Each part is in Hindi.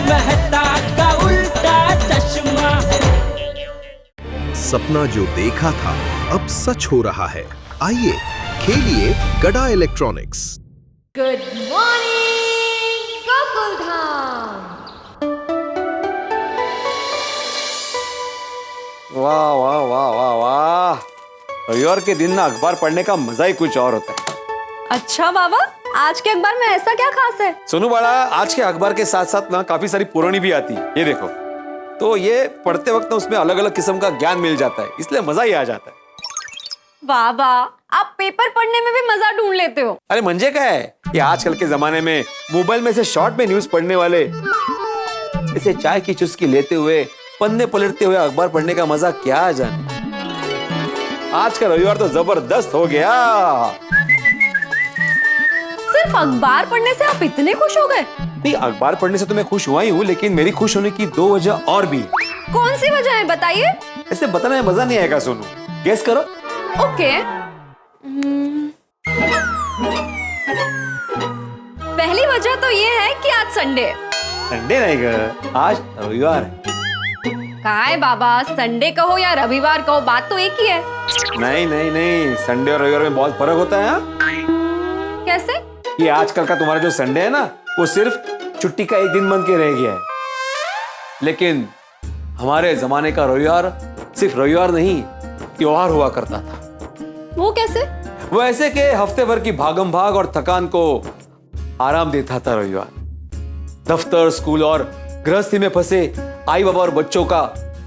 मेहता का उल्टा चश्मा। सपना जो देखा था अब सच हो रहा है। आइए खेलिए गड़ा इलेक्ट्रॉनिक्स। Good morning Gokuldham. वाह वाह वाह वाह वाह, रविवार के दिन ना अखबार पढ़ने का मजा ही कुछ और होता है। अच्छा बाबा, आज के अखबार में ऐसा क्या खास है? सोनू बाड़ा, आज के अखबार के साथ साथ ना काफी सारी पुरानी भी आती है। ये देखो, तो ये पढ़ते वक्त ना उसमें अलग अलग किस्म का ज्ञान मिल जाता है, इसलिए मजा ही आ जाता है। बाबा, आप पेपर पढ़ने में भी मजा ढूंढ लेते हो। अरे मंजे क्या है कि आजकल के जमाने में मोबाइल में से शॉर्ट में न्यूज पढ़ने वाले इसे चाय की चुस्की लेते हुए पन्ने पलटते हुए अखबार पढ़ने का मजा क्या जाने। आज का रविवार तो जबरदस्त हो गया। सिर्फ अखबार पढ़ने से आप इतने खुश हो गए? नहीं, अखबार पढ़ने से तो मैं खुश हुआ ही हूँ, लेकिन मेरी खुश होने की दो वजह और भी है। कौन सी वजह है, बताइए। ऐसे बताने में मजा नहीं आएगा सोनू, गेस करो। ओके। पहली वजह तो ये है कि आज संडे है। संडे नहीं कर, आज रविवार है। कहा है बाबा, संडे कहो या रविवार कहो, बात तो एक ही है। नहीं नहीं नहीं, संडे और रविवार में बहुत फर्क होता है। कैसे? ये आजकल का तुम्हारा जो संडे है ना, वो सिर्फ छुट्टी का एक दिन बन के रह गया है, लेकिन हमारे जमाने का रविवार सिर्फ रविवार नहीं, त्योहार हुआ करता था। वो कैसे? वो ऐसे के हफ्ते भर की भागम भाग और थकान को आराम देता था रविवार। दफ्तर, स्कूल और गृहस्थी में फंसे आई बाबा और बच्चों का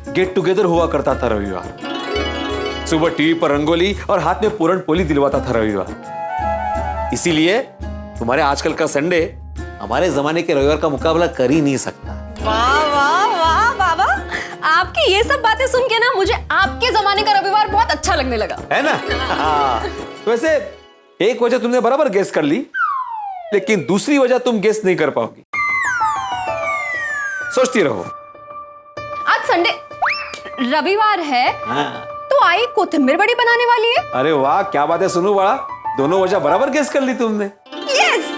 गेट टुगेदर हुआ करता था रविवार। सुबह टीवी पर रंगोली और हाथ में पूरण पोली दिलवाता था रविवार। इसीलिए तुम्हारे आजकल का संडे हमारे जमाने के रविवार का मुकाबला कर ही नहीं सकता। वाह वाह वाह बाबा, आपकी ये सब बातें सुन के ना मुझे आपके जमाने का रविवार बहुत अच्छा लगने लगा, है ना? हाँ। तो वैसे एक वजह तुमने बराबर गेस कर ली, लेकिन दूसरी वजह तुम गेस नहीं कर पाओगी। सोचती रहो। आज संडे, रविवार है। हाँ। तो आई कोथिंबीर बड़ी बनाने वाली है। अरे वाह, क्या बात है सुनू बड़ा, दोनों वजह बराबर गेस कर ली तुमने। यस,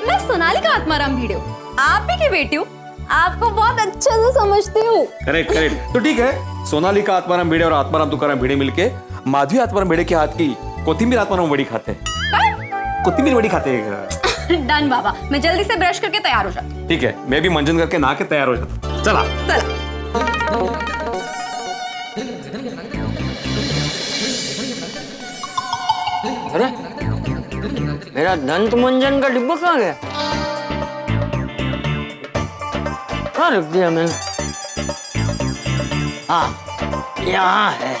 मैं सोनालिका आत्माराम भिड़े, आप ही की बेटी हूँ, आपको बहुत अच्छे से समझती हूँ। करेक्ट करेक्ट, तो ठीक है, सोनालिका आत्माराम भिड़े और आत्माराम तुकाराम भिड़े मिलके माधवी आत्माराम भिड़े के हाथ की कोथिंबीर आत्माराम बड़ी खाते हैं। कोथिंबीर बड़ी खाते हैं। डन बाबा, मैं जल्दी से ब्रश करके तैयार हो जाती हूँ। ठीक है, मैं भी मंजन करके नहा के तैयार हो जाता हूँ। चला चला। अरे मेरा दंत मंजन का डिब्बा कहाँ गया? कहाँ रख दिया मैंने? हाँ, यहाँ है।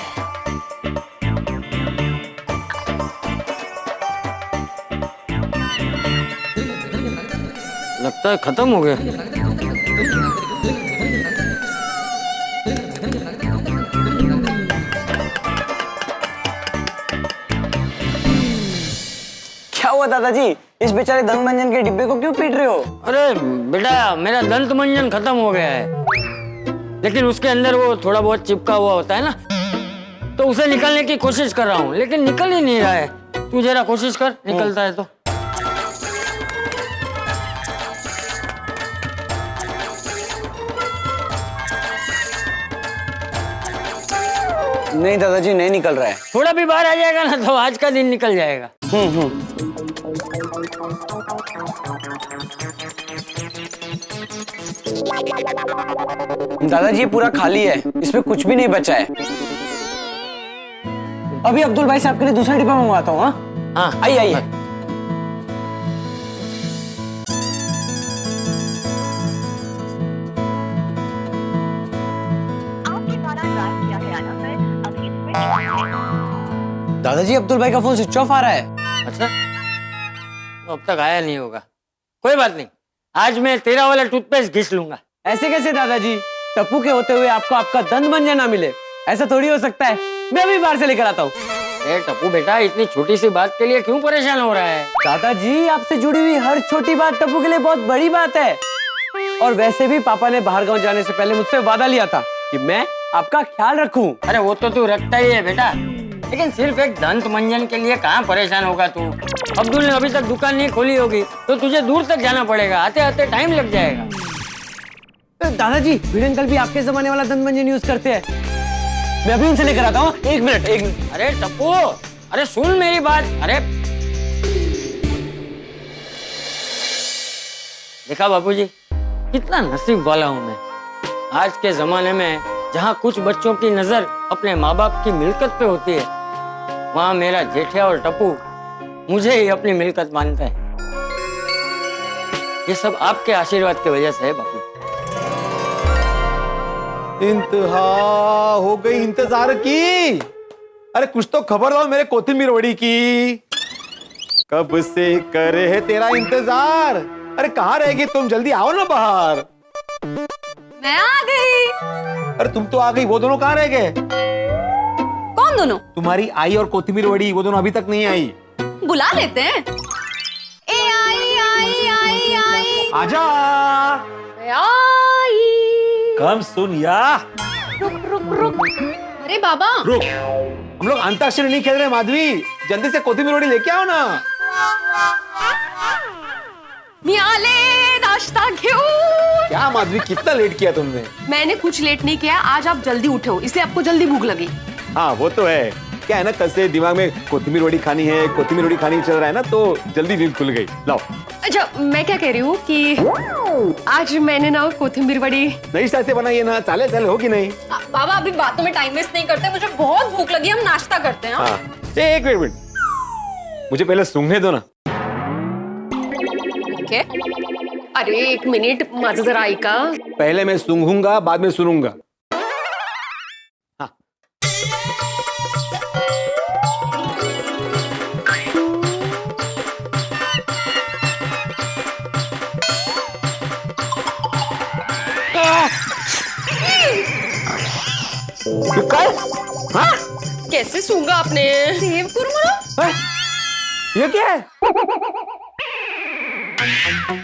लगता है खत्म हो गया। क्या हुआ दादाजी, इस बेचारे दंत मंजन के डिब्बे को क्यों पीट रहे हो? अरे बेटा, मेरा दंत मंजन खत्म हो गया है, लेकिन उसके अंदर वो थोड़ा बहुत चिपका हुआ होता है ना, तो उसे निकालने की कोशिश कर रहा हूँ, लेकिन निकल ही नहीं रहा है। तू जरा कोशिश कर, निकलता है तो। नहीं दादाजी, नहीं निकल रहा है। थोड़ा भी बाहर आ जाएगा ना तो आज का दिन निकल जाएगा। दादाजी ये पूरा खाली है, इसमें कुछ भी नहीं बचा है। अभी अब्दुल भाई साहब के लिए दूसरा डिब्बा मंगवाता हूँ। हाँ, आइए आइए। दादाजी अब्दुल भाई का फोन स्विच ऑफ आ रहा है। अच्छा, तो अब तक आया नहीं होगा। कोई बात नहीं, आज मैं तेरा वाला टूथपेस्ट घिस लूंगा। ऐसे कैसे दादाजी, टप्पू के होते हुए आपको आपका दंत मंजन ना मिले, ऐसा थोड़ी हो सकता है। मैं अभी बाहर से लेकर आता हूँ। टप्पू बेटा, इतनी छोटी सी बात के लिए क्यों परेशान हो रहा है? दादाजी आपसे जुड़ी हुई हर छोटी बात टप्पू के लिए बहुत बड़ी बात है। और वैसे भी पापा ने बाहर गांव जाने से पहले मुझसे वादा लिया था कि मैं आपका ख्याल रखूं। अरे वो तो तू रखता ही है बेटा, लेकिन सिर्फ एक दंत मंजन के लिए कहाँ परेशान होगा तू? अब्दुल ने अभी तक दुकान नहीं खोली होगी तो तुझे दूर तक जाना पड़ेगा, आते आते टाइम लग जाएगा। दादाजी भिड़े अंकल भी आपके जमाने वाला दंत मंजन यूज करते हैं। मैं अभी उनसे लेकर आता हूँ। एक मिनट। अरे टप्पू, अरे सुन मेरी बात। अरे देखा बापूजी, कितना नसीब वाला हूं मैं। आज के जमाने में जहाँ कुछ बच्चों की नजर अपने माँ बाप की मिल्कत पे होती है, वहां मेरा जेठिया और टप्पू मुझे ही अपनी मिल्कत मानता है। ये सब आपके आशीर्वाद की वजह से है बापू। इंतहा हो गई इंतजार की। अरे कुछ तो खबर दो मेरे कोथिंबीर वड़ी की। कब से करे है तेरा इंतजार। अरे कहाँ रहेगी तुम, जल्दी आओ ना बाहर। मैं आ गई। अरे तुम तो आ गई, वो दोनों कहाँ रह गए? कौन दोनों? तुम्हारी आई और कोथिंबीर वड़ी, वो दोनों अभी तक नहीं आई। बुला लेते हैं। ए आई आई आई आई आजा। आई। कम सुन या। रुक रुक रुक। अरे बाबा रुक, हम लोग अंताक्षरी नहीं खेल रहे माधवी। जल्दी से कोथिंबीर वड़ी लेके आओ ना। मियाले नाश्ता घेऊ। क्या माधवी, कितना लेट किया तुमने? मैंने कुछ लेट नहीं किया, आज आप जल्दी उठे हो इसलिए आपको जल्दी भूख लगी। हाँ वो तो है। क्या है ना, कल से दिमाग में कोथिंबीर वड़ी खानी है, कोथिंबीर वड़ी खानी चल रहा है ना, तो जल्दी नींद खुल गई। लाओ। अच्छा मैं क्या कह रही हूँ कि आज मैंने ना कोथिंबीर वड़ी नई स्टाइल से बनाइए ना। चाले चाले हो कि नहीं? बाबा अभी बातों में टाइम वेस्ट नहीं करते, मुझे बहुत भूख लगी, हम नाश्ता करते हैं। हाँ एक मिनट, मुझे पहले सूंघने दो ना। क्या? अरे एक मिनिट माझं जरा ऐका। पहले मैं सूंघूंगा, बाद में सुनूंगा। हाँ। काय? हाँ? कैसे सूंघा आपने? सेव कुरमुरा? हाँ? ये क्या है?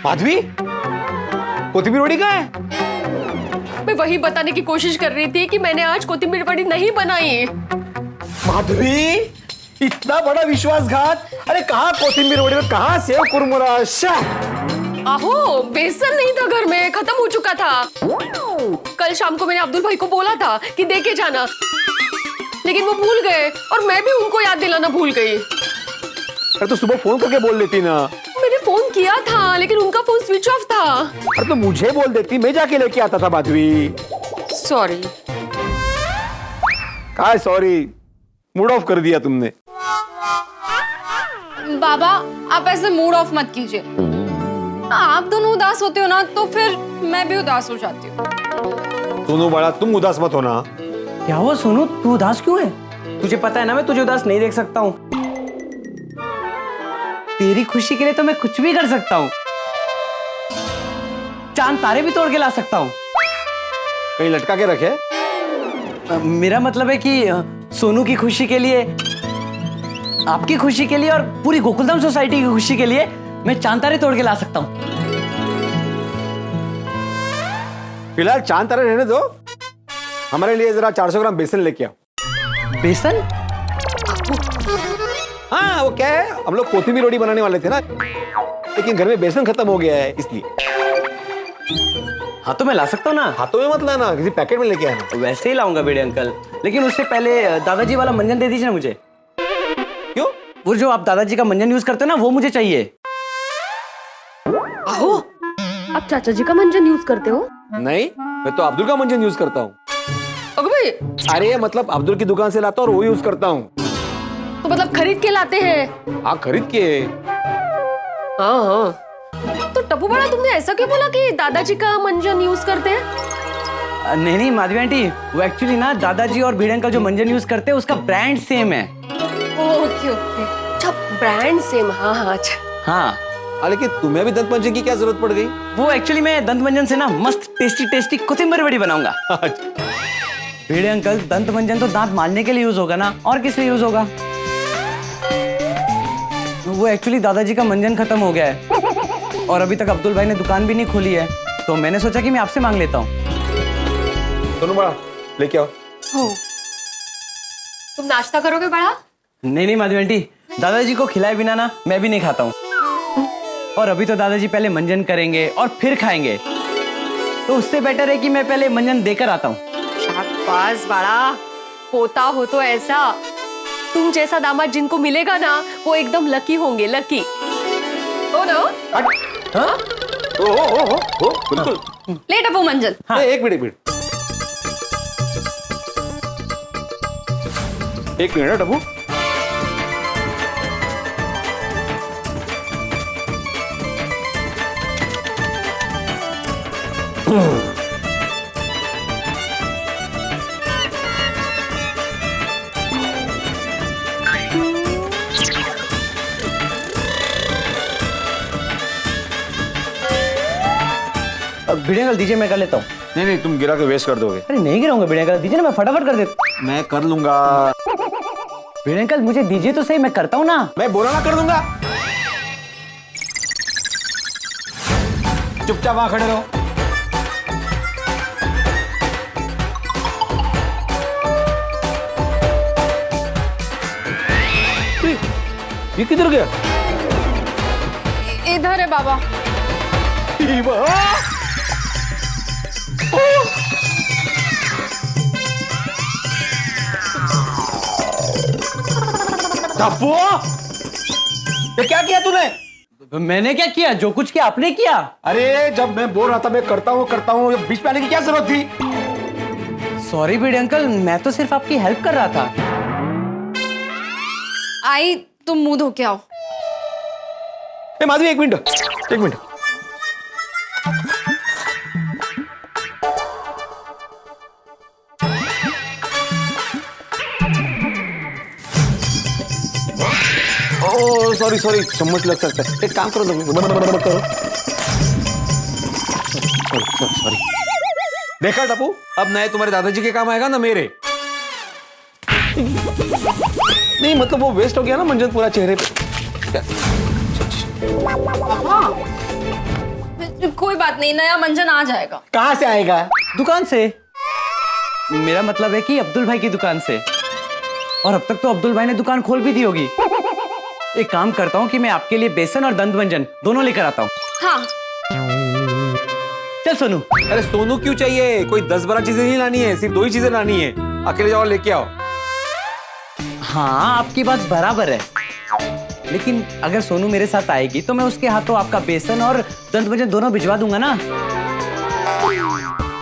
माधवी, कोथिंबीर वड़ी कहाँ है? मैं वही बताने की कोशिश कर रही थी कि मैंने आज कोथिंबीर वड़ी नहीं बनाई। माधवी, इतना बड़ा विश्वासघात। अरे कहाँ कोथिंबीर वड़ी और कहाँ सेव कुरमुरा? आहो बेसन नहीं था घर में, खत्म हो चुका था। कल शाम को मैंने अब्दुल भाई को बोला था कि दे के जाना, लेकिन वो भूल गए और मैं भी उनको याद दिलाना भूल गई। अरे तो सुबह फोन करके बोल देती ना। मैंने फोन किया था लेकिन उनका फोन स्विच ऑफ था। अरे तो मुझे बोल देती, मैं जाके लेके आता था। माधवी सॉरी। काय सॉरी, मूड ऑफ कर दिया तुमने। बाबा आप ऐसे मूड ऑफ मत कीजिए। आप दोनों उदास होते हो ना तो फिर मैं भी उदास हो जाती हूँ। सोनू बड़ा, तुम उदास मत होना। क्या हुआ सोनू, तू उदास क्यों है? तुझे पता है ना मैं तुझे उदास नहीं देख सकता हूँ। तेरी खुशी के लिए तो मैं कुछ भी कर सकता हूँ। चांद तारे भी तोड़ के ला सकता हूँ। कहीं लटका के रखे? मेरा मतलब है कि सोनू की खुशी के लिए, आपकी खुशी के लिए और पूरी गोकुलधाम सोसाइटी की खुशी के लिए मैं चांद तारे तोड़ के ला सकता हूँ। फिलहाल चांद तारे रहने दो, हमारे लिए जरा 400 ग्राम बेसन लेके आओ। बेसन? हाँ वो क्या है, हम लोग कोथिंबीर वड़ी बनाने वाले थे ना, लेकिन घर में बेसन खत्म हो गया है इसलिए। हाँ तो मैं ला सकता हूँ ना। हाथों में मत लाना, किसी पैकेट में लेके आना। वैसे ही लाऊंगा बेड़े अंकल, लेकिन उससे पहले दादाजी वाला मंजन दे दीजिए ना मुझे। क्यों? वो जो आप दादाजी का मंजन यूज करते हो ना, वो मुझे चाहिए। आहो आप चाचा जी का मंजन यूज करते हो? नहीं, मैं तो अब्दुल का मंजन यूज करता हूँ। अरे भाई, अरे मतलब अब्दुल की दुकान से लाता हूँ और वो यूज करता हूँ। तो मतलब खरीद के लाते हैं? हाँ खरीद के। हाँ हाँ। तो टप्पू बड़ा तुमने ऐसा क्यों बोला कि दादाजी का मंजन यूज करते हैं? नहीं नहीं माधवी आंटी, वो एक्चुअली ना दादाजी और भिड़े अंकल जो मंजन यूज करते हैं उसका ब्रांड सेम है। ओके ओके, अच्छा ब्रांड सेम। हाँ हाँ अच्छा। हाँ लेकिन तुम्हें भी दंत मंजन की क्या जरूरत पड़ गई? वो एक्चुअली मैं दंत मंजन से ना मस्त टेस्टी टेस्टी कोथिंबीर वड़ी बनाऊंगा। भिड़े अंकल, दंत मंजन तो दांत मारने के लिए यूज होगा ना, और किस लिए यूज होगा? वो एक्चुअली दादाजी का मंजन खत्म हो गया है और अभी तक अब्दुल भाई ने दुकान भी नहीं खोली है, तो मैंने सोचा कि मैं आपसे मांग लेता हूँ। सुनो बड़ा, लेके आओ। तुम नाश्ता करोगे बड़ा? नहीं नहीं माधवी आंटी, दादाजी को खिलाए बिना ना मैं भी नहीं खाता हूँ। और अभी तो दादाजी पहले मंजन करेंगे और फिर खाएंगे। तो उससे बेटर है कि मैं पहले मंजन देकर आता हूँ। शाबाश बड़ा पोता हो तो ऐसा तुम जैसा दामाद जिनको मिलेगा ना वो एकदम लकी होंगे, लकी हो ना। हाँ? ओ बिल्कुल। ले टप्पू मंजन। एक मिनट है टप्पू। भिड़े अंकल दीजिए, मैं कर लेता हूँ। नहीं तुम गिरा के वेस्ट कर दोगे। अरे नहीं गिराऊंगा भिड़े अंकल, दीजिए ना, मैं फटाफट कर देता। मैं कर लूंगा। भिड़े अंकल मुझे दीजिए तो सही, मैं करता हूँ ना। मैं बोला ना कर दूंगा। चुपचाप वहां खड़े रहो। ये किधर गया? इधर है बाबा। टप्पू, ये क्या किया तूने? मैंने क्या किया? जो कुछ किया आपने किया। अरे जब मैं बोल रहा था मैं करता हूँ, बीच में आने की क्या जरूरत थी? सॉरी भिड़े अंकल, मैं तो सिर्फ आपकी हेल्प कर रहा था। आई तुम मुंह धो के आओ। माधवी एक मिनट। सॉरी चम्मच लग सकता है। एक काम करो करो। सॉरी। देखा टप्पू, अब नए तुम्हारे दादाजी के काम आएगा ना मेरे। नहीं मतलब वो वेस्ट हो गया ना मंजन पूरा चेहरे पे। हाँ कोई बात नहीं, नया मंजन आ जाएगा। कहाँ से आएगा? दुकान से। मेरा मतलब है कि अब्दुल भाई की दुकान से। और अब तक तो अब्दुल भाई ने दुकान खोल भी दी होगी। एक काम करता हूँ कि मैं आपके लिए बेसन और दंत मंजन दोनों लेकर आता हूँ। हाँ चल सोनू। अरे सोनू क्यों चाहिए? कोई 10-12 चीजें नहीं लानी है, सिर्फ 2 ही चीजें लानी है। अकेले जाओ लेके आओ। हाँ आपकी बात बराबर है, लेकिन अगर सोनू मेरे साथ आएगी तो मैं उसके हाथों आपका बेसन और दंत मंजन दोनों भिजवा दूंगा ना।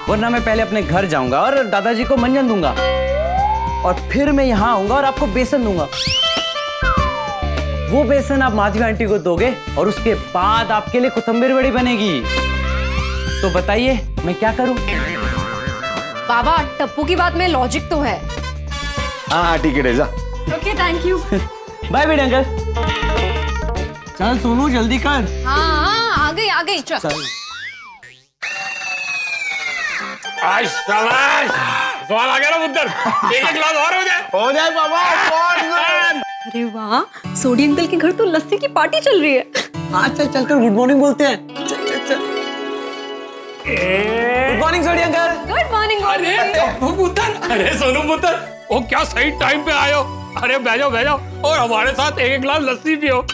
वरना मैं पहले अपने घर जाऊंगा और दादाजी को मंजन दूंगा और फिर मैं यहाँ आऊंगा और आपको बेसन दूंगा। वो बेसन आप माधवी आंटी को दोगे और उसके बाद आपके लिए कोथिंबीर बड़ी बनेगी। तो बताइए मैं क्या करूं? बाबा टप्पू की बात में लॉजिक तो है। हाँ ठीक है जा। Okay thank you. बाय बेटे अंकल। चल सोनू जल्दी कर। हाँ आ गई चल। आज शाबाश, सवाल आ गया ना पुत्र। एक गिलास और हो जाए पापा। अरे वाह, सोडी अंकल के घर तो लस्सी की पार्टी चल रही है। हाँ चल कर गुड मॉर्निंग बोलते हैं। चल। गुड मॉर्निंग सोडी अंकल। Good morning. अरे पुत्र, अरे सोनू पुत्र, वो क्या सही टाइम पे आयो। अरे बैठ जाओ और हमारे साथ एक गिलास लस्सी पियो।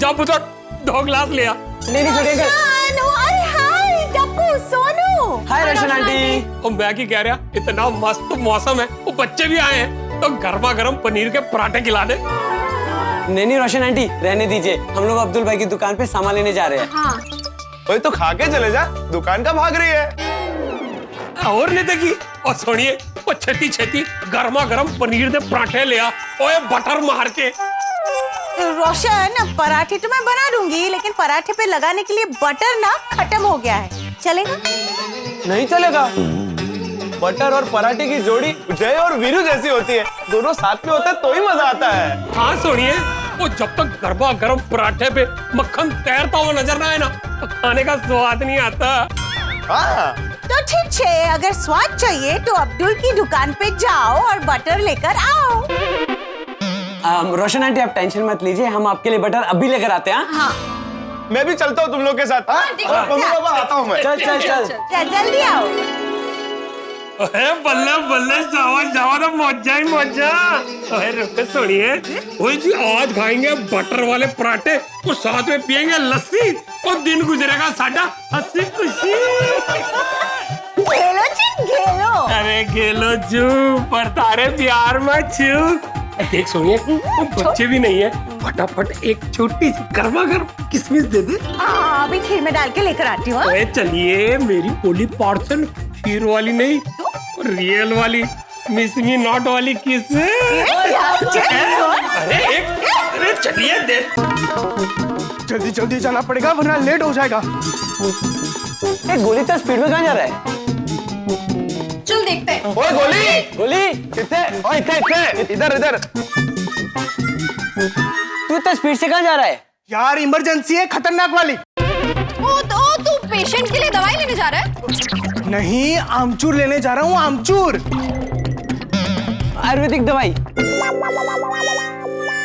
जाओ पुत्र 2 गिलास लिया। नहीं सोडी अंकल। सोनू। हाय रोशन आंटी। और मैं की कह रहा, इतना मस्त मौसम है, वो बच्चे भी आए हैं तो गर्मा गर्म पनीर के पराठे खिला दे। नहीं रोशन आंटी रहने दीजिए, हम लोग अब्दुल भाई की दुकान पे सामान लेने जा रहे हैं। हाँ ओए तो खा के चले जा, दुकान का भाग रही है। और नहीं देखी। और सुनिए, वो छेती गर्मा गर्म पनीर के पराठे लिया, ओए बटर मार के। रोशन पराठे तो मैं बना दूंगी, लेकिन पराठे पे लगाने के लिए बटर ना खत्म हो गया है, चलेगा? नहीं चलेगा। बटर और पराठे की जोड़ी जय और वीरू जैसी होती है, दोनों साथ में होते हैं तो ही मजा आता है। हाँ सुनिए, वो जब तक गर्मा गर्म पराठे पे मक्खन तैरता हुआ नजर ना आए ना, तो खाने का स्वाद नहीं आता। हाँ तो ठीक है, अगर स्वाद चाहिए तो अब्दुल की दुकान पे जाओ और बटर लेकर आओ। रोशन आंटी आप टेंशन मत लीजिए, हम आपके लिए बटर अभी लेकर आते हैं। हाँ मैं भी चलता हूँ तुम लोग के साथ। मम्मी पापा आता हूँ मैं। चल जल्दी आओ। अरे बल्ले बल्ले, जावा तो मौजा ही मौजा। अरे रुको सुनिए, वही जी आज खाएंगे बटर वाले पराठे और साथ में पियेंगे लस्सी और दिन गुजरेगा साडा हंसी खुशी। खेलो जू पर तारे प्यार में चूक। देख सोनिए बच्चे भी नहीं है, फटाफट एक छोटी सी गर्मा गर्म किसमिस दे दे। अभी खीर में डाल के लेकर आती हूँ। अरे चलिए, मेरी पोली पार्सल खीर वाली नहीं, रियल वाली मिस मी नॉट वाली किस। अरे चलिए दे। जल्दी जल्दी जाना पड़ेगा वरना लेट हो जाएगा। गोली तो स्पीड में कहाँ जा रहा है? चल देखते हैं। ओए गोली गोली कितने? ओए इतने इधर इधर। तू इतना स्पीड से कहाँ जा रहा है? यार इमरजेंसी है, खतरनाक वाली। ओ तो तू पेशेंट के लिए दवाई लेने जा रहा है? नहीं, आमचूर लेने जा रहा हूँ, आमचूर। आयुर्वेदिक दवाई।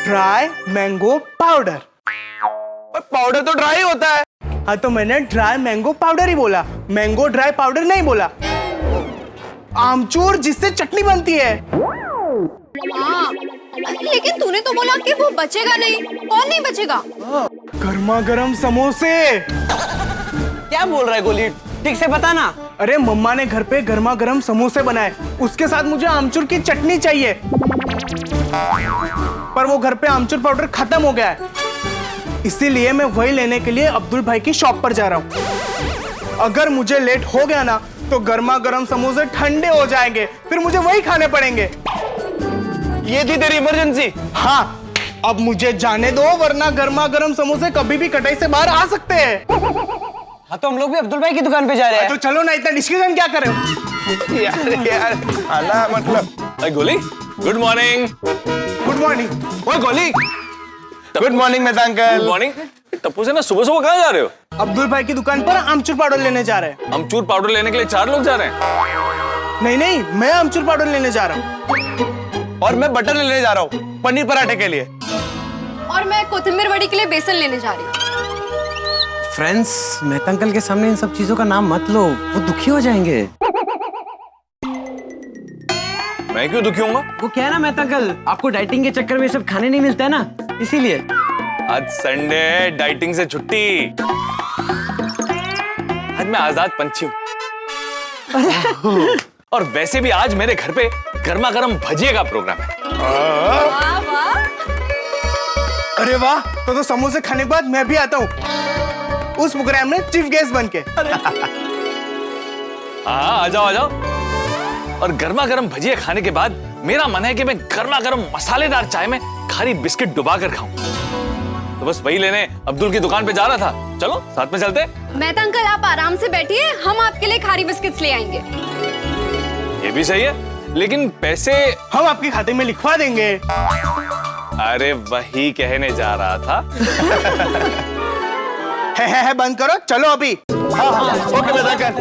Dry mango powder. पाउडर तो ड्राई होता है। हाँ तो मैंने ड्राई मैंगो पाउडर ही बोला, मैंगो ड्राई पाउडर नहीं बोला। आमचूर जिससे चटनी बनती है। हाँ, लेकिन तूने तो बोला कि वो बचेगा नहीं। कौन नहीं बचेगा? गर्मा गर्म समोसे। क्या बोल रहा है गोली? ठीक से बता ना। अरे मम्मा ने घर पे गर्मा गर्म समोसे बनाए, उसके साथ मुझे आमचूर की चटनी चाहिए, पर वो घर पे आमचूर पाउडर खत्म हो गया है, इसीलिए मैं वही लेने के लिए अब्दुल भाई की शॉप पर जा रहा हूँ। अगर मुझे लेट हो गया ना तो गर्मा गर्म समोसे ठंडे हो जाएंगे, फिर मुझे वही खाने पड़ेंगे। ये थी तेरी इमरजेंसी? हाँ, अब मुझे जाने दो वरना गर्मा गर्म समोसे कभी भी कटाई से बाहर आ सकते हैं। हाँ तो हम लोग भी अब्दुल भाई की दुकान पे जा रहे हैं। तो चलो ना, इतना डिस्कशन क्या कर रहे हो? यार खाना मतलब। गोली गुड मॉर्निंग। Good morning. ओए गोली good morning Mehta uncle. Good morning. Tappu से ना सुबह सुबह कहाँ जा रहे हो? अब्दुल भाई की दुकान पर आमचूर पाउडर लेने जा रहे हैं। आमचूर पाउडर लेने के लिए 4 लोग जा रहे हैं? नहीं नहीं, मैं आमचूर पाउडर लेने जा रहा हूँ। और मैं बटर लेने जा रहा हूँ पनीर पराठे के लिए। और मैं कोथिंबीर वड़ी के लिए बेसन लेने जा रही हूँ। फ्रेंड्स, मेहता अंकल के सामने इन सब चीजों का नाम मत लो, वो दुखी हो जाएंगे। मैं क्यों दुखी होऊंगा? वो क्या है ना मेहता अंकल, आपको डाइटिंग के चक्कर में सब खाने नहीं मिलता है ना, इसीलिए। आज संडे है, डाइटिंग से छुट्टी। आज मैं आजाद पंछी हूँ। और वैसे भी आज मेरे घर पे गर्मा गर्म भजिए का प्रोग्राम है। वाह वाह। अरे वाह, तो समोसे खाने के बाद मैं भी आता हूँ उस प्रोग्राम में चीफ गेस्ट बन के। हाँ आ जाओ आ जाओ। और गर्मा गर्म भजिया खाने के बाद मेरा मन है कि मैं गर्मा गर्म मसालेदार चाय में खारी बिस्किट डुबा कर खाऊं। तो बस वही लेने अब्दुल की दुकान पे जा रहा था। चलो साथ में चलते। मेहता अंकल आप आराम से बैठिए, हम आपके लिए खारी बिस्किट्स ले आएंगे। ये भी सही है, लेकिन पैसे हम आपके खाते में लिखवा देंगे। अरे वही कहने जा रहा था। है बंद करो, चलो अभी। हाँ, okay Mehta uncle.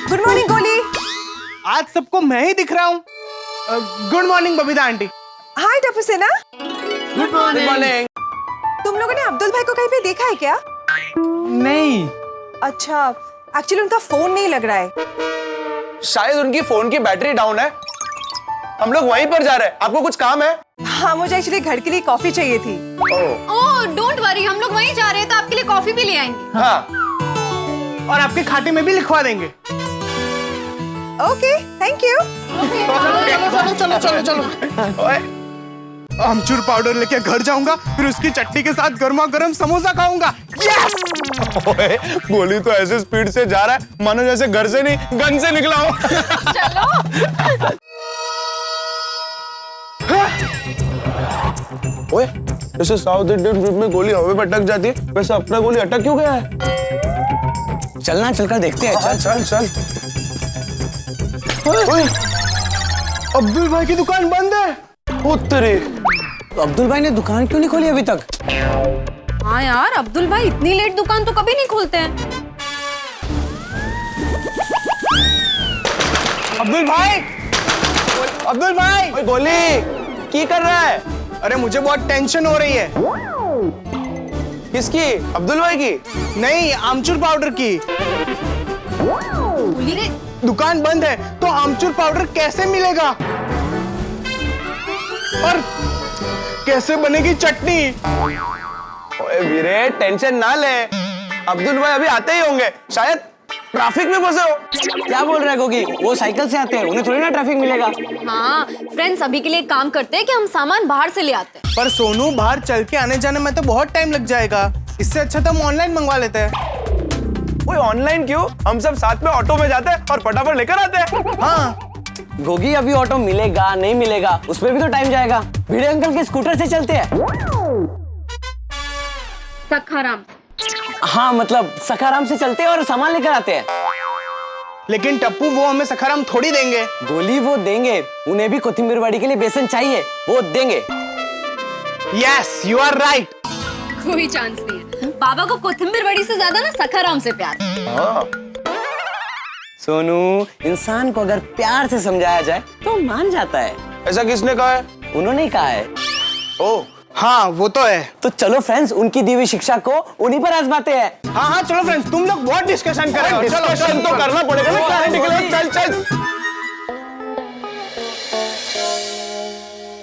Good morning Goli. आज सबको मैं ही दिख रहा हूँ। Good morning Babita aunty. Hi Tappu Sena. Good morning. तुम लोगों ने अब्दुल भाई को कहीं पे देखा है क्या? नहीं। अच्छा, एक्चुअली उनका फोन नहीं लग रहा है। शायद उनकी फोन की बैटरी डाउन है। हम लोग वहीं पर जा रहे हैं, आपको कुछ काम है? हाँ, मुझे एक्चुअली घर के लिए कॉफी चाहिए थी। ओह डोंट वरी, हम लोग वहीं जा रहे हैं तो आपके लिए कॉफी भी ले आएंगे। हाँ, और आपके खाते में भी लिखवा देंगे। Okay, thank you. चलो चलो चलो। ओए, आमचूर पाउडर लेके घर जाऊंगा, फिर उसकी चटनी के साथ गर्मा गर्म समोसा खाऊंगा। यस! ओए, गोली तो ऐसे स्पीड से जा रहा है मानो जैसे घर से नहीं गन से निकला हो। चलो। ओए, जैसे साउथ इंडियन फिल्म में गोली हवा में अटक जाती है, वैसे अपना गोली अटक क्यों गया है? चलना, चलकर देखते हैं। चल चल। ओए, अब्दुल भाई की दुकान बंद है। उत्तरे। तो अब्दुल भाई ने दुकान क्यों नहीं खोली अभी तक? हाँ यार, अब्दुल भाई इतनी लेट दुकान तो कभी नहीं खोलते हैं। अब्दुल भाई, अब्दुल भाई। ओए गोली, क्या कर रहा है? अरे मुझे बहुत टेंशन हो रही है। किसकी? अब्दुल भाई की? नहीं, आमचूर पाउडर की। दुकान बंद है तो आमचूर पाउडर कैसे मिलेगा? और कैसे बनेगी चटनी? ओए वीरे, टेंशन ना ले, अब्दुल भाई अभी आते ही होंगे, शायद ट्रैफिक में फंसे हो। क्या बोल रहे गोगी, वो साइकिल से आते हैं, उन्हें थोड़ी ना ट्रैफिक मिलेगा। हाँ फ्रेंड्स, अभी के लिए एक काम करते हैं कि हम सामान बाहर से ले आते हैं। पर सोनू, बाहर चल के आने जाने में तो बहुत टाइम लग जाएगा, इससे अच्छा तो हम ऑनलाइन मंगवा लेते हैं। ओए ऑनलाइन क्यों, हम सब साथ में ऑटो में जाते हैं और फटाफट लेकर आते हैं। हाँ गोगी, अभी ऑटो मिलेगा नहीं मिलेगा उसमें भी तो टाइम जाएगा। भिड़े अंकल के स्कूटर से चलते हैं। सखाराम। हाँ मतलब सखाराम से चलते हैं और सामान लेकर आते हैं। लेकिन टप्पू, वो हमें सखाराम थोड़ी देंगे। गोली वो देंगे, उन्हें भी कोथिंबीर वड़ी के लिए बेसन चाहिए, वो देंगे। Yes, you are right. कोई चांस नहीं है, बाबा को कोथिंबीर वड़ी से ज्यादा ना सखाराम से प्यार है। सोनू, इंसान को अगर प्यार से समझाया जाए तो मान जाता है। ऐसा किसने कहा है? उन्होंने ही कहा है। ओ हाँ वो तो है। तो चलो फ्रेंड्स, उनकी दी हुई शिक्षा को उन्हीं पर आजमाते हैं। हाँ हाँ चलो फ्रेंड्स, तुम लोग बहुत डिस्कशन कर रहे हो। डिस्कशन तो करना पड़ेगा ना, क्लैरिटी के लिए। चल चल,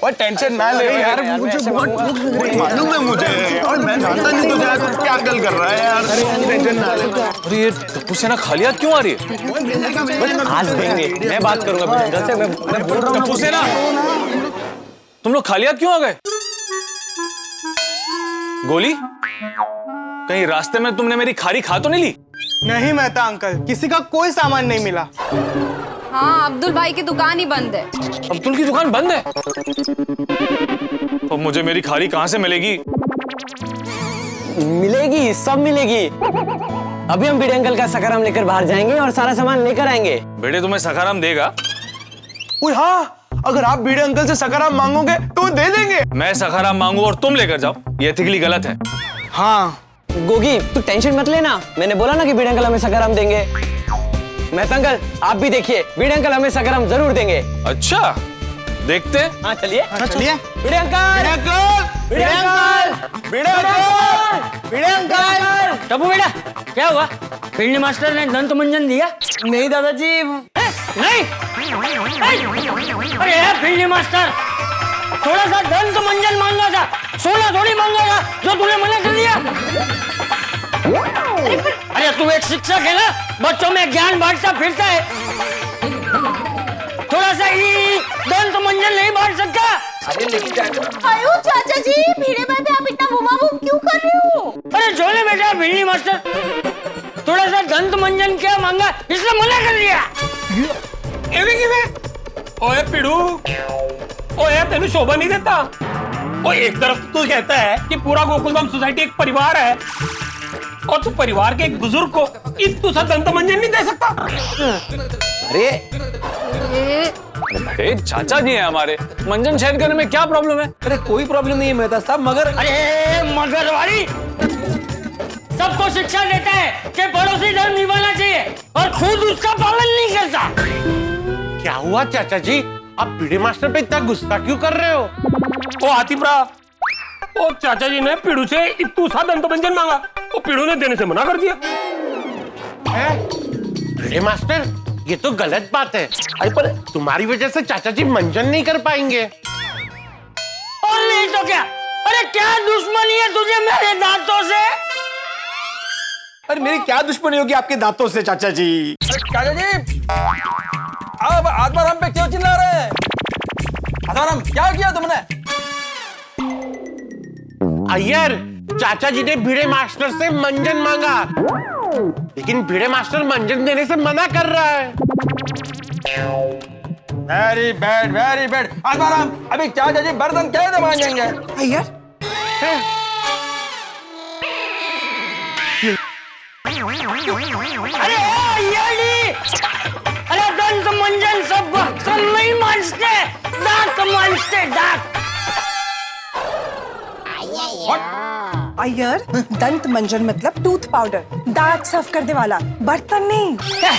और टेंशन ना ले यार, मुझे बहुत भूख लग रही है। मालूम है मुझे, और मैं जानता नहीं तुझे यार, क्या गल कर रहा है यार। टेंशन ना ले। अरे ये टप्पू सेना खाली हाथ क्यों आ रही है? आज देंगे, मैं बात करूंगा भिड़े से। मैं बोल रहा हूँ टप्पू सेना, तुम लोग खाली हाथ क्यों आ गए? गोली, कहीं रास्ते में तुमने मेरी खारी खा तो नहीं ली? नहीं मेहता अंकल, किसी का कोई सामान नहीं मिला। हाँ, अब्दुल भाई की दुकान ही बंद है। अब्दुल की दुकान बंद है? तो मुझे मेरी खारी कहां से मिलेगी? मिलेगी, सब मिलेगी। अभी हम भिड़े अंकल का सखाराम लेकर बाहर जाएंगे और सारा सामान लेकर आएंगे। बेटे तुम्हें सखाराम देगा? ओए हाँ, अगर आप भिड़े अंकल से सखाराम मांगोगे तो दे देंगे। मैं सखाराम मांगू और तुम लेकर जाओ, ये एथिकली गलत है। हाँ गोगी, तू टेंशन मत लेना, मैंने बोला ना कि भिड़े अंकल हमें सखाराम देंगे। मेहता अंकल, आप भी देखिए, भिड़े अंकल हमें सखाराम जरूर देंगे। अच्छा, देखते हैं। हाँ चलिए चलिए। भिड़े अंकल, भिड़े अंकल, भिड़े अंकल, भिड़े अंकल। टप्पू बेटा, क्या हुआ? फील्ड मास्टर ने दंत मंजन दिया? नहीं दादाजी। नहीं? अरे फील्ड मास्टर, थोड़ा सा दंत मंजन मांगा था, सोना थोड़ी मांगा था जो तूने मना कर दिया। अरे तू एक शिक्षक है ना, बच्चों में ज्ञान बांटता फिरता है, थोड़ा सा ही दंत मंजन नहीं बांट सकता? आयो चाचा जी, भिड़े भाई पे आप इतना बुमाबुम क्यों कर रहे हो? अरे जोले बेटा, फील्ड मास्टर थोड़ा सा दंत मंजन क्या मांगा, इसने मना कर दिया। ओए पिड़ू, ओए तेनू शोभा नहीं देता? ओ एक तरफ तू कहता है कि पूरा गोकुलधाम सोसाइटी एक परिवार है, और तू परिवार के एक बुजुर्ग को इतना सा दंत मंजन नहीं दे सकता? अरे चाचा जी हैं हमारे, मंजन शहर करने में क्या प्रॉब्लम है? अरे कोई प्रॉब्लम नहीं है मेहता साहब, मगर अरे मगर वाली सबको शिक्षा देता है कि पड़ोसी धर्म निभाना चाहिए और खुद उसका पालन नहीं करता। क्या हुआ चाचा जी, आप भिड़े मास्टर पे इतना गुस्सा क्यों कर रहे हो? ओ आतिप्रा, ओ चाचा जी ने पिड़ू से इतना सा दंत मंजन मांगा, वो पिड़ू ने देने से मना कर दिया। भिड़े मास्टर, ये तो गलत बात है। अरे पर तुम्हारी वजह से चाचा जी मंजन नहीं कर पाएंगे। और नहीं तो क्या? अरे क्या दुश्मनी है तुझे मेरे दांतों से? अरे मेरी क्या दुश्मनी होगी आपके दांतों से चाचा जी? चाचा जी, आप आत्माराम पे क्यों चिल्ला रहे हैं? आत्माराम, क्या किया तुमने? अय्यर, चाचा जी ने भिड़े मास्टर से मंजन मांगा, लेकिन भिड़े मास्टर मंजन देने से मना कर रहा है। Very bad, very bad. Atmaram, अभी चाचा जी बर्तन कैसे मांजेंगे? अय्यर, अरे अरे दंत मंजन सब बर्तन नहीं मांजते, दांत मांजते, दांत। अय्यर, दंत मंजन मतलब टूथ पाउडर, दांत साफ करने वाला, बर्तन नहीं। अच्छा।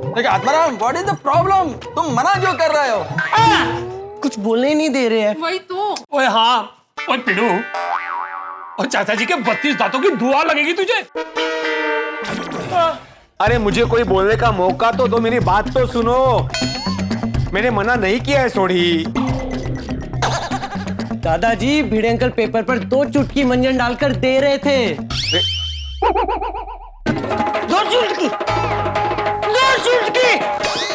देखिए Atmaram, what is the problem? तुम मना क्यों कर रहे हो? कुछ बोलने ही नहीं दे रहे हैं। वही तो। ओए हाँ, ओए पिड़ू, और चाचा जी के 32 दांतों की दुआ लगेगी तुझे। अरे मुझे कोई बोलने का मौका तो दो, मेरी बात तो सुनो। मैंने मना नहीं किया है सोढ़ी। दादाजी, भिड़े अंकल पेपर पर 2 चुटकी मंजन डालकर दे रहे थे। दो चुटकी, दो चुटकी।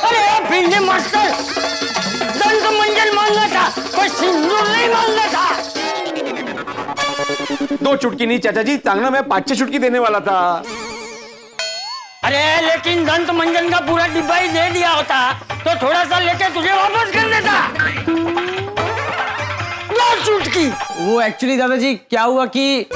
अरे भिड़े मास्टर, दंत मंजन मांगना था, कोई सिंदूर नहीं मांगना था। 2 चुटकी नहीं चाचा जी, चांगना मैं 5-6 चुटकी देने वाला था। अरे लेकिन दंत मंजन का पूरा डिब्बा ही दे दिया होता तो थोड़ा सा लेके तुझे वापस कर देता। 2 चुटकी। वो एक्चुअली दादाजी क्या हुआ कि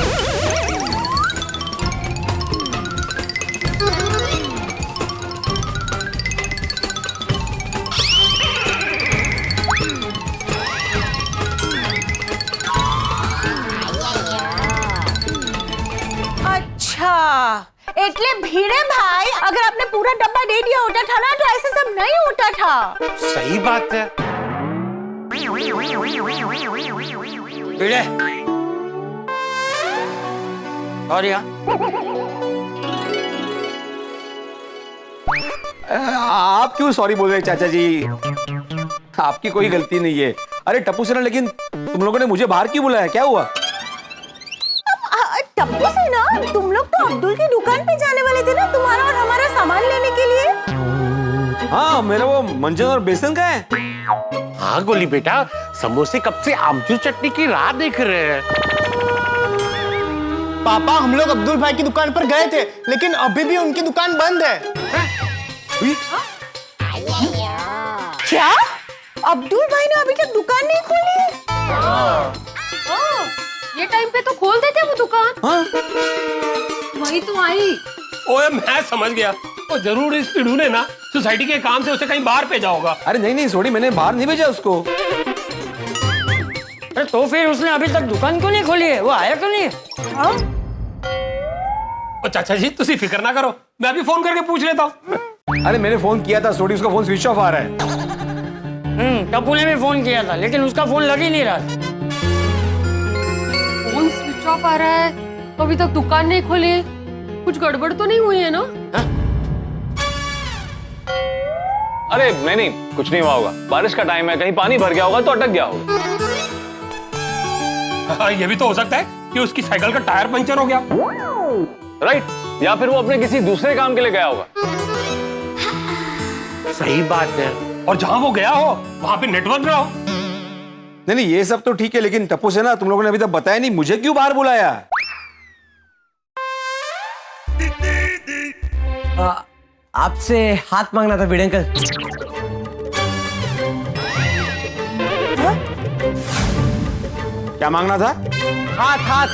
એટલે ભીડે ભાઈ अगर आपने पूरा डब्बा दे दिया होता था ना तो ऐसे सब नहीं होता था। सही बात है। भिड़े सॉरी। आप क्यों सॉरी बोल रहे हैं चाचा जी? आपकी कोई गलती नहीं है। अरे टप्पू सेना, लेकिन तुम लोगों ने मुझे बाहर क्यों बुलाया, क्या हुआ? टप्पू सेना, तुम लोग तो अब्दुल की दुकान पे जाने वाले थे ना, तुम्हारा और हमारा सामान लेने के लिए। हाँ, मेरा वो मंजन और बेसन का है। हाँ गोली बेटा, समोसे कब से आमचूर चटनी की राह देख रहे हैं। पापा, हम लोग अब्दुल भाई की दुकान पर गए थे, लेकिन अभी भी उनकी दुकान बंद है। क्या? अब्दुल भाई ने अभी तक दुकान नहीं खोली है? ये टाइम पे तो खोल देते वो दुकान। वही तो आई। ओए मैं समझ गया, वो जरूर इस पिड़ू ने ना सोसाइटी के काम से उसे कहीं बाहर भेजा होगा। अरे नहीं नहीं सोडी, मैंने बाहर नहीं भेजा उसको। अरे तो फिर उसने अभी तक दुकान क्यों नहीं खोली है? वो आया क्यों नहीं है? ओ चाचा जी, तुसी फिक्र ना करो, मैं अभी फोन करके पूछ लेता हूँ। अरे मैंने फोन किया था सोडी, उसका फोन स्विच ऑफ आ रहा है। टप्पू ने भी फोन किया था लेकिन उसका फोन लग ही नहीं रहा। फोन स्विच ऑफ आ रहा है, तो अभी तक दुकान नहीं खोली है। कुछ गड़बड़ तो नहीं हुई है ना? अरे नहीं, कुछ नहीं हुआ होगा। बारिश का टाइम है, कहीं पानी भर गया होगा तो अटक गया होगा। हाँ, ये भी तो हो सकता है कि उसकी साइकिल का टायर पंचर हो गया। राइट, या फिर वो अपने किसी दूसरे काम के लिए गया होगा। सही बात है। और जहां वो गया हो वहां पे नेटवर्क ना हो। नहीं नहीं, ये सब तो ठीक है, लेकिन टप्पू सेना, तुम लोगों ने अभी तक बताया नहीं, मुझे क्यों बाहर बुलाया? आपसे हाथ मांगना था भिड़े अंकल। क्या मांगना था? हाथ हाथ।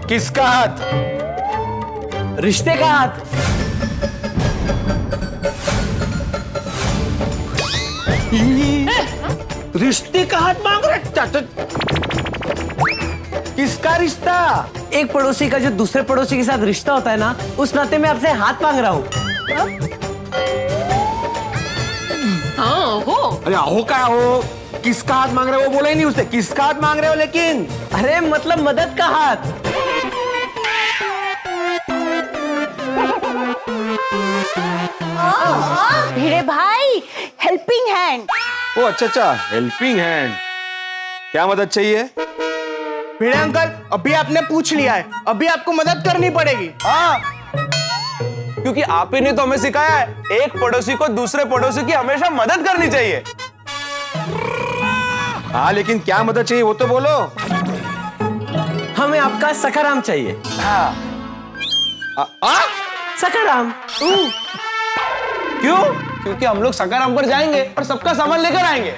किसका हाथ? रिश्ते का हाथ। रिश्ते का हाथ मांग रहे चाचा? किसका रिश्ता? एक पड़ोसी का जो दूसरे पड़ोसी के साथ रिश्ता होता है ना, उस नाते मैं आपसे हाथ मांग रहा हूँ। हाँ हो। अरे हो क्या हो? किसका हाथ मांग रहे हो वो बोला ही नहीं उसने। किसका हाथ मांग रहे हो लेकिन? अरे मतलब मदद का हाथ। भिड़े भाई, हेल्पिंग हैंड। ओ अच्छा, हेल्पिंग हैंड। क्या मदद चाहिए? भिड़े अंकल, अभी आपने पूछ लिया है, अभी आपको मदद करनी पड़ेगी। हाँ, क्योंकि आप ही ने तो हमें सिखाया है, एक पड़ोसी को दूसरे पड़ोसी की हमेशा मदद करनी चाहिए। हाँ, लेकिन क्या मदद चाहिए वो तो बोलो। हमें आपका सखाराम चाहिए। सखाराम। क्यों? क्योंकि हम लोग सखाराम पर जाएंगे और सबका सामान लेकर आएंगे।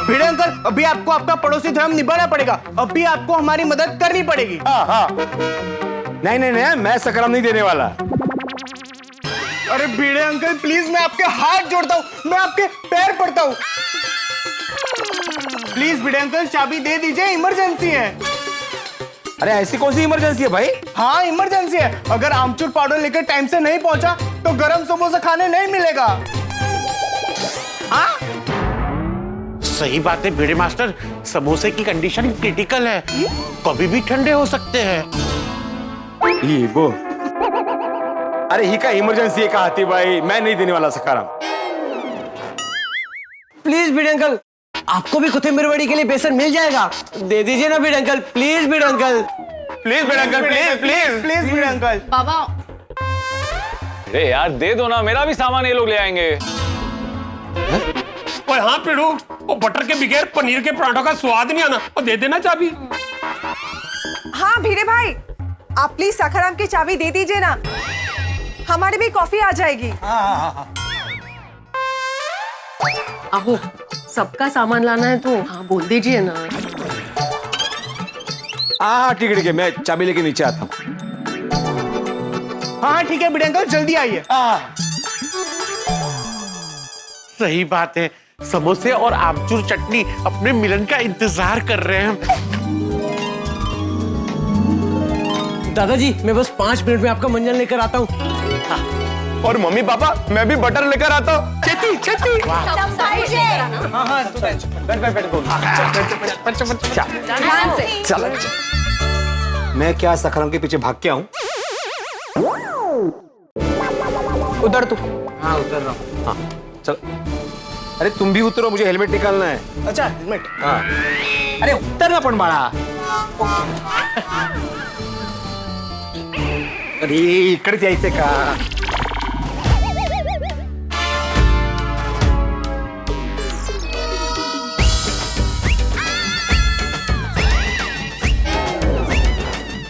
भिड़े अंकल, अभी आपको आपका पड़ोसी धर्म निभाना पड़ेगा, अभी आपको हमारी मदद करनी पड़ेगी। हाँ। नहीं, मैं सखाराम नहीं देने वाला। अरे भिड़े अंकल प्लीज, मैं आपके हाथ जोड़ता हूँ, मैं आपके पैर पड़ता हूँ। प्लीज भिड़े अंकल, चाबी दे दीजिए, इमरजेंसी है। अरे ऐसी कौन सी इमरजेंसी है भाई? हाँ इमरजेंसी है, अगर आमचूर पाउडर लेकर टाइम से नहीं पहुंचा तो गरम समोसा खाने नहीं मिलेगा। हाँ सही बात है भिड़े मास्टर, समोसे की कंडीशन क्रिटिकल है, कभी भी ठंडे हो सकते हैं। ये वो, अरे ही का इमरजेंसी है का हाथी भाई, मैं नहीं देने वाला सखाराम। प्लीज भिड़े अंकल, आपको भी कोथिंबीर वड़ी के लिए बेसन मिल जाएगा, दे दीजिए ना Bhide uncle, please Bhide uncle. Please Bhide uncle, please please please Bhide uncle. बाबा अरे यार दे दो ना, मेरा भी सामान ये लोग ले आएंगे। ओए हाँ पिड़ू, वो बटर के बगैर पनीर के पराठों का स्वाद नहीं आना, और दे देना चाबी। हाँ भिड़े भाई, आप प्लीज सखाराम की चाबी दे दीजिए ना, हमारी भी कॉफी आ जाएगी। आहो, सबका सामान लाना है तो हाँ बोल दीजिए ना। हाँ ठीक है, मैं चाबी लेके नीचे आता हूँ। हाँ ठीक है भिड़े अंकल, जल्दी आइए। सही बात है, समोसे और आमचूर चटनी अपने मिलन का इंतजार कर रहे हैं। दादाजी मैं बस 5 मिनट में आपका मंजन लेकर आता हूँ। और मम्मी पापा मैं भी बटर लेकर आता हूँ। छेती छेती। चलो मैं क्या सखाराम के पीछे भाग के आऊं? उधर तू। हाँ उतर रहा हूँ। हाँ चल, अरे तुम भी उतरो, मुझे हेलमेट निकालना है। अच्छा हेलमेट। हाँ अरे उतर ना पण बाळा। अरे इकडेच यायचंय का?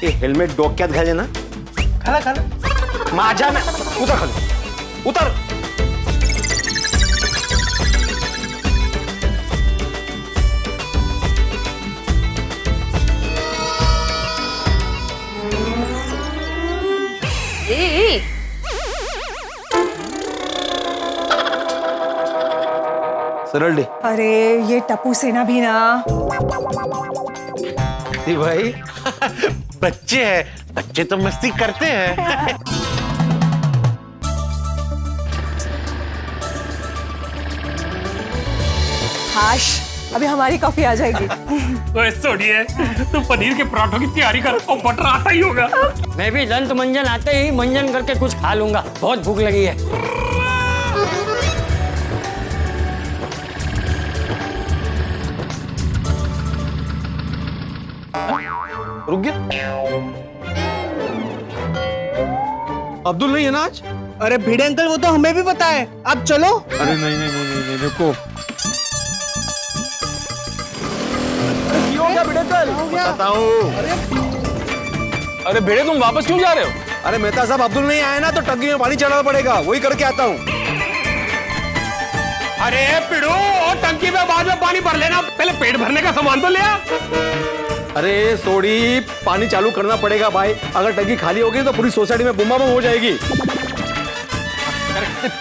हे हेल्मेट डोक्यात घाले ना, खाला खाला माझ्या ना, उतर खाली उतर। सरल दे। अरे ये टप्पू सेना भी ना। भाई बच्चे हैं, बच्चे तो मस्ती करते हैं। हाश, अभी हमारी कॉफी आ जाएगी। तो छोड़िए, तू पनीर के पराठों की तैयारी कर, और बटर आता ही होगा। मैं भी दंत मंजन आते ही मंजन करके कुछ खा लूंगा, बहुत भूख लगी है। रुक गया? अब्दुल नहीं है ना आज? अरे भिड़े अंकल वो तो हमें भी पता है, अब चलो। अरे नहीं रुको। बताता हूँ। अरे भिड़े तुम वापस क्यों जा रहे हो? अरे मेहता साहब अब्दुल नहीं आया ना तो टंकी में पानी चढ़ाना पड़ेगा, वही करके आता हूँ। अरे पिड़ू, और टंकी में बाद में पानी भर लेना, पहले पेट भरने का सामान तो ले आ। अरे सोडी, पानी चालू करना पड़ेगा भाई, अगर टंकी खाली होगी तो पूरी सोसाइटी में बुमा बुम हो जाएगी।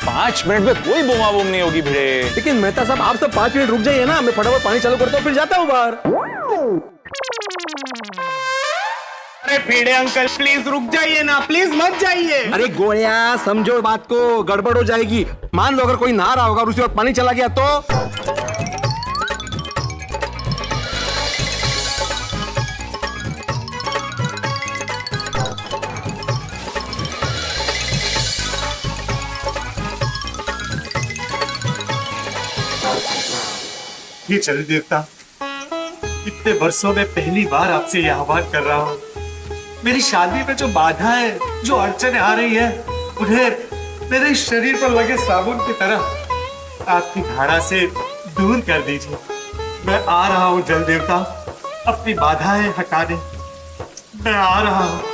5 मिनट में कोई बुमा बुम नहीं होगी भिड़े। लेकिन मेहता साहब आप सब 5 मिनट रुक जाइए ना, मैं फटाफट पानी चालू करता हूँ फिर जाता हूँ बाहर। अरे भिड़े अंकल प्लीज रुक जाइए ना, प्लीज मत जाइए। अरे गोया समझो बात को, गड़बड़ हो जाएगी। मान लो अगर कोई नहा रहा होगा और उसी वक्त पानी चला गया तो? ये चल देवता, इतने वर्षों में पहली बार आपसे यह आह्वान कर रहा हूँ। मेरी शादी में जो बाधा है, जो अड़चने आ रही है, उन्हें मेरे शरीर पर लगे साबुन की तरह आपकी धारा से दूर कर दीजिए। मैं आ रहा हूँ जल देवता, अपनी बाधाएं हटाने मैं आ रहा हूँ।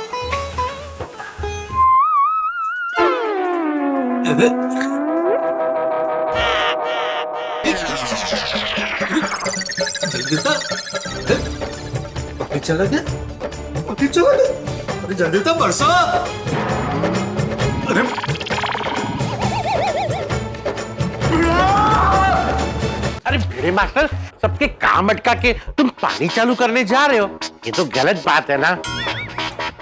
अभी चला गया, अभी चला गया। अरे जल्दी तो बरसा। अरे अरे भिड़े मास्टर, सबके काम अटका के तुम पानी चालू करने जा रहे हो, ये तो गलत बात है ना।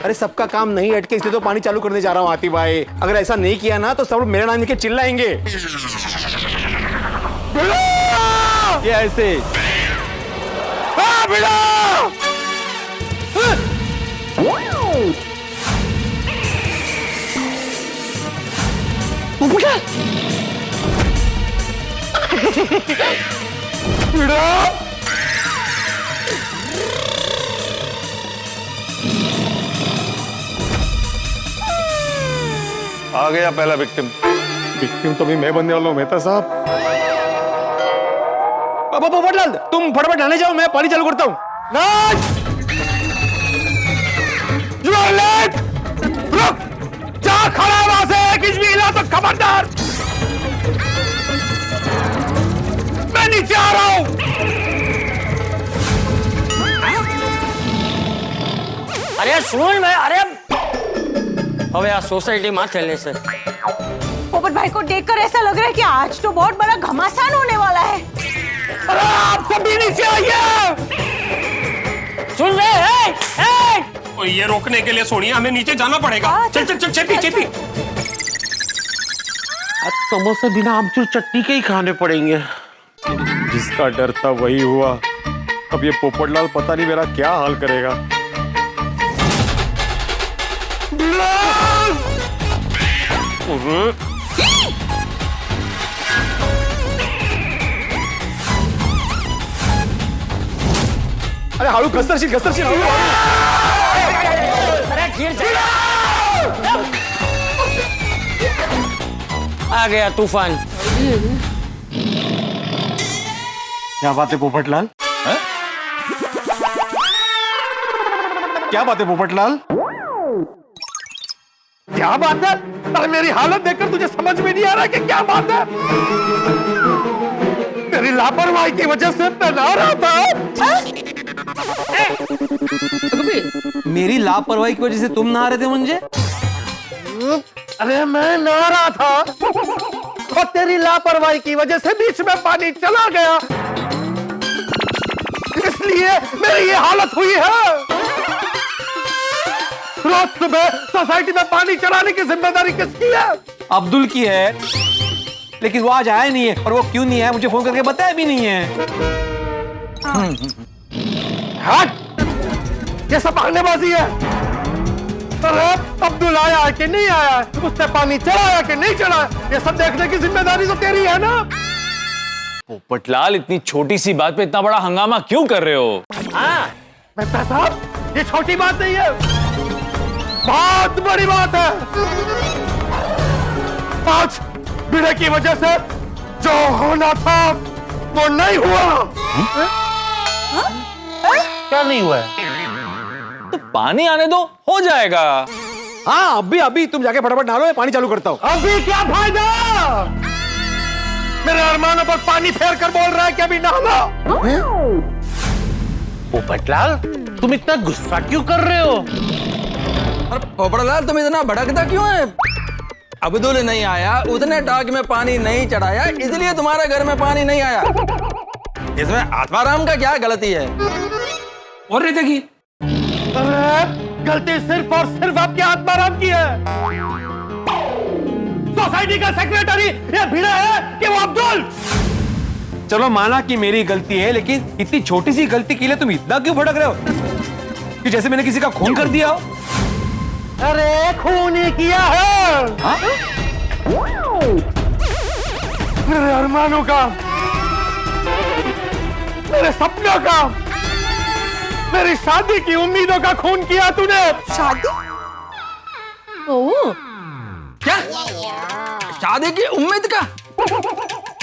अरे सबका काम नहीं अटके इसलिए तो पानी चालू करने जा रहा हूँ आती भाई। अगर ऐसा नहीं किया ना तो सब लोग मेरा नाम लेके चिल्लाएंगे। ये ऐसे आ गया पहला विक्टिम। विक्टिम तो भी मैं बनने वाला हूँ मेहता साहब। पोपटलाल, तुम फटाफट नहाने जाओ, मैं पानी चालू करता हूँ। रुक, जा खड़ा वहां से, कुछ भी हिला तो खबरदार। मैं नीचे आ रहा हूँ। अरे सुन भाई, अरे अब यार सोसाइटी में चलने से पोपट भाई को देखकर ऐसा लग रहा है कि आज तो बहुत बड़ा घमासान होने वाला है। अरे आप सभी नीचे आइए। सुन रहे और ये रोकने के लिए सोनिया हमें नीचे जाना पड़ेगा। चल चल चल, छेती छेती। आज समोसे बिना आमचूर चटनी के ही खाने पड़ेंगे। जिसका डर था वही हुआ। अब ये पोपटलाल पता नहीं मेरा क्या हाल करेगा। अरे हालू घसरशील हालू। अरे गिर जा। आ गया तूफान। क्या बात है पोपटलाल? क्या बात है पोपटलाल? क्या बात है? अरे मेरी हालत देखकर तुझे समझ में नहीं आ रहा कि क्या बात है? तेरी लापरवाही की वजह से मैं नहा रहा था। मेरी लापरवाही की वजह से तुम नहा रहे थे मुझे? अरे मैं नहा रहा था और तेरी लापरवाही की वजह से बीच में पानी चला गया, इसलिए मेरी ये हालत हुई है। रोज सुबह सोसाइटी में पानी चढ़ाने की जिम्मेदारी किसकी है? अब्दुल की है, लेकिन वो आज आया नहीं है। और वो क्यों नहीं है मुझे फोन करके बताया भी नहीं है। हट, ये सब बहानेबाजी है। अरे अब्दुल आया है कि नहीं आया, उसने पानी चढ़ाया कि नहीं चढ़ाया, ये सब देखने की जिम्मेदारी तो तेरी है ना। पोपटलाल, इतनी छोटी सी बात पे इतना बड़ा हंगामा क्यों कर रहे हो? मेहता साहब, ये छोटी बात नहीं है, बहुत बड़ी बात है। आज भिड़े की वजह से जो होना था वो नहीं हुआ। क्या नहीं हुआ? तो पानी आने दो, हो जाएगा। हाँ, अभी तुम जाके फटाफट नहा लो, मैं पानी चालू करता हूँ। अभी क्या फायदा? मेरे अरमानों पर पानी फेर कर बोल रहा है कि अभी नहा लो। पोपटलाल, तुम इतना गुस्सा क्यों कर रहे हो? अरे पोपटलाल, तुम इतना भड़कता क्यों है? अब्दुल नहीं आया, उतने टाक में पानी नहीं चढ़ाया, इसलिए तुम्हारे घर में पानी नहीं आया। इसमें आत्माराम का क्या गलती है? और रहते की? अरे गलती सिर्फ और सिर्फ आपके आत्माराम की है। सोसाइटी का सेक्रेटरी ये भिड़ा है कि वो अब्दुल? चलो माना कि मेरी गलती है, लेकिन इतनी छोटी सी गलती के लिए तुम इतना क्यों भड़क रहे हो? कि जैसे मैंने किसी का खून कर दिया हो। अरे खून ही किया है। मेरे अरमानों का, मेरे सपनों का, मेरी शादी की उम्मीदों का खून किया तूने। शादी? ओह, क्या? शादी की उम्मीद का?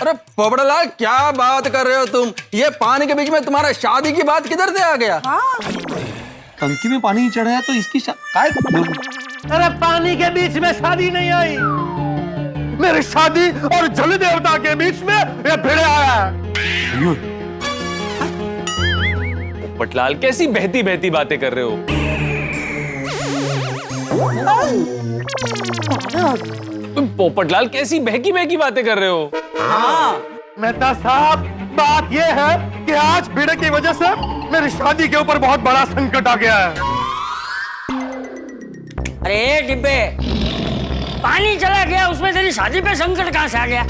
अरे पोपटलाल, क्या बात कर रहे हो तुम? ये पानी के बीच में तुम्हारा शादी की बात किधर से आ गया? टंकी में पानी चढ़ाया तो इसकी अरे पानी के बीच में शादी नहीं आई, मेरी शादी और जल देवता के बीच में ये भिड़े आया है। पोपटलाल, कैसी बहती बहती बातें कर रहे हो? तुम पोपटलाल कैसी बहकी बहकी बातें कर रहे हो? मेहता साहब, बात यह है कि आज भिड़े की वजह से मेरी शादी के ऊपर बहुत बड़ा संकट आ गया है। अरे डिब्बे, पानी चला गया, उसमें तेरी शादी पे संकट कहां से आ गया?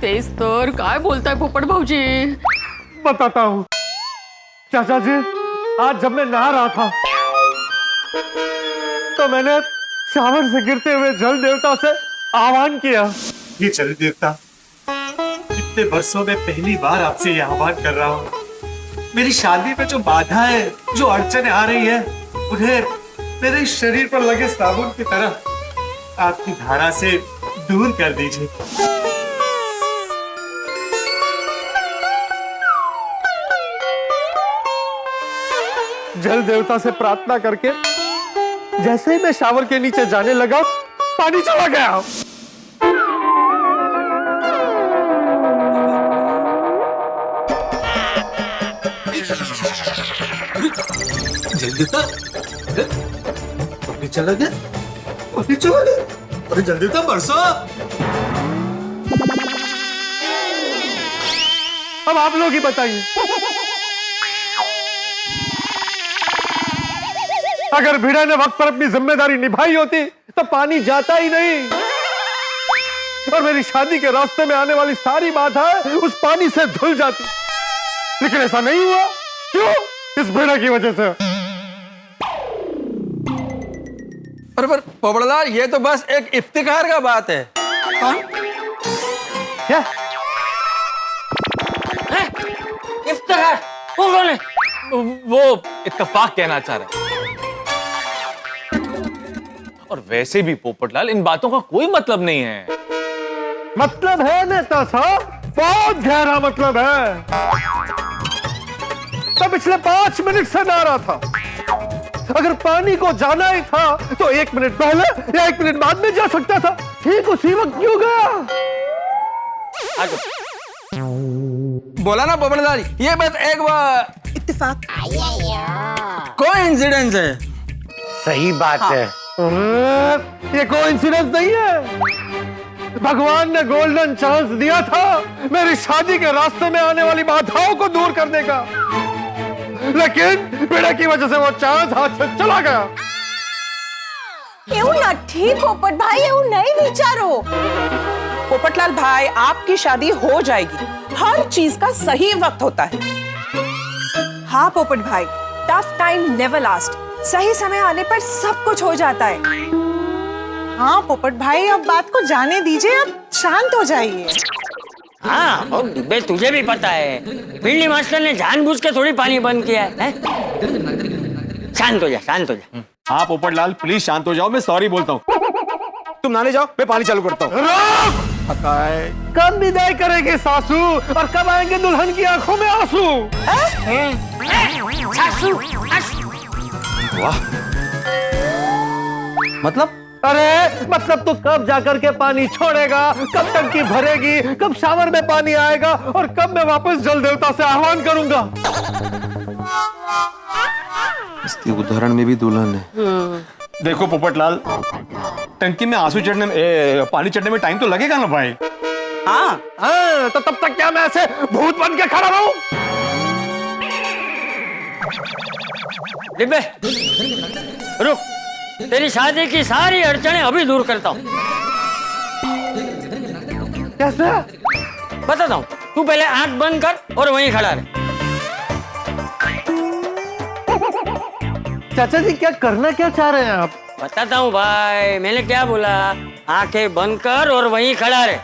तेज तर काय बोलताय पोपट भाऊजी? बताता हूँ चाचा जी, आज जब मैं नहा रहा था तो मैंने शावर से गिरते हुए जल देवता से आह्वान किया। ये जल देवता, इतने वर्षों में पहली बार आपसे ये आह्वान कर रहा हूँ। मेरी शादी में जो बाधा है, जो अड़चने आ रही है, उन्हें मेरे शरीर पर लगे साबुन की तरह आपकी धारा से दूर कर दीजिए। जल देवता से प्रार्थना करके जैसे ही मैं शावर के नीचे जाने लगा, पानी चला गया। जल देवता पानी चला गया, पानी चला गया। अरे जल देवता बरसो। अब आप लोग ही बताइए, अगर भिड़ा ने वक्त पर अपनी जिम्मेदारी निभाई होती तो पानी जाता ही नहीं और मेरी शादी के रास्ते में आने वाली सारी बाधाएं उस पानी से धुल जाती। लेकिन ऐसा नहीं हुआ। क्यों? इस भिड़ा की वजह से। पर पोपड़लाल, ये तो बस एक इफ्तिखार का बात है। कौन? क्या इफ्तिखार? वो कौन है? वो इत्तेफाक कहना चाह रहा है। और वैसे भी पोपटलाल, इन बातों का कोई मतलब नहीं है। मतलब है नेता साहब, बहुत गहरा मतलब है। तो पिछले 5 मिनट से नारा था, अगर पानी को जाना ही था तो 1 मिनट पहले या 1 मिनट बाद में जा सकता था। ठीक उसी वक्त क्यों गया? बोला ना पोपड़लाल, ये बस एक इत्तेफाक, कोइंसिडेंस है। सही बात है। ये कोइंसिडेंस नहीं है। भगवान ने गोल्डन चांस दिया था मेरी शादी के रास्ते में आने वाली बाधाओं को दूर करने का, लेकिन पीड़ा की वजह से वो चांस हाथ से चला गया। એવું નથી પોપટ ભાઈ, એવું नहीं विचारो। पोपटलाल भाई, आपकी शादी हो जाएगी। हर चीज का सही वक्त होता है। हाँ पोपट भाई, टफ टाइम नेवर लास्ट। सही समय आने पर सब कुछ हो जाता है। हाँ पोपट भाई, अब बात को जाने दीजिए, अब शांत हो जाइए। हाँ, और डिब्बे तुझे भी पता है, बिल्ली मास्टर ने जानबूझ के थोड़ी पानी बंद किया है? शांत हो जा, शांत हो जा। हाँ पोपटलाल, प्लीज शांत हो जाओ, मैं सॉरी बोलता हूँ। तुम नहाने जाओ, मैं पानी चालू करता हूँ। कब विदाई करेंगे सासू और कब आएंगे दुल्हन की आंखों में आंसू? सासू? वाह, मतलब? अरे मतलब तो कब जाकर के पानी छोड़ेगा, कब टंकी भरेगी, कब शावर में पानी आएगा और कब मैं वापस जल देवता से आह्वान करूंगा। इसके उदाहरण में भी दुल्हन है। देखो पोपटलाल, टंकी में आंसू चढ़ने में, पानी चढ़ने में टाइम तो लगेगा ना भाई। हाँ तो तब तक क्या मैं ऐसे भूत बन के खड़ा रहूं? डिब्बे रुक, तेरी शादी की सारी अड़चनें अभी दूर करता हूँ। कैसे? बताता हूँ, तू पहले आंख बंद कर और वहीं खड़ा रहे। चाचा जी, क्या करना क्या चाह रहे हैं आप? बताता हूँ भाई, मैंने क्या बोला? आंखें बंद कर और वहीं खड़ा रहे।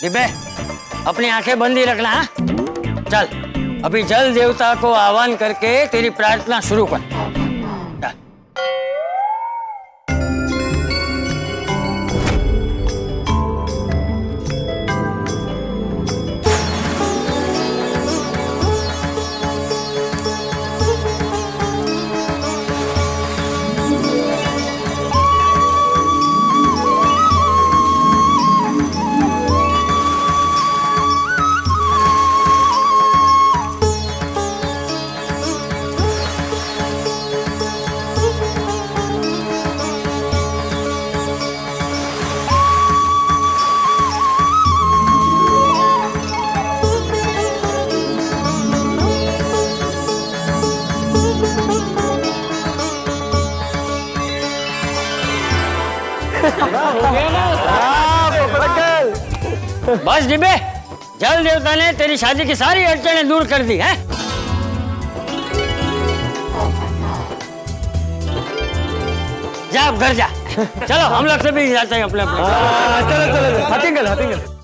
डिब्बे, अपनी आंखें बंद ही रखना। हाँ? चल, अभी जल देवता को आह्वान करके तेरी प्रार्थना शुरू कर। बस डिब्बे, जल देवता ने तेरी शादी की सारी अड़चनें दूर कर दी है। जा अब घर जा। चलो हम लोग से भी जाते हैं अपने अपने। चलो चलो, हटिंगल हटिंगल।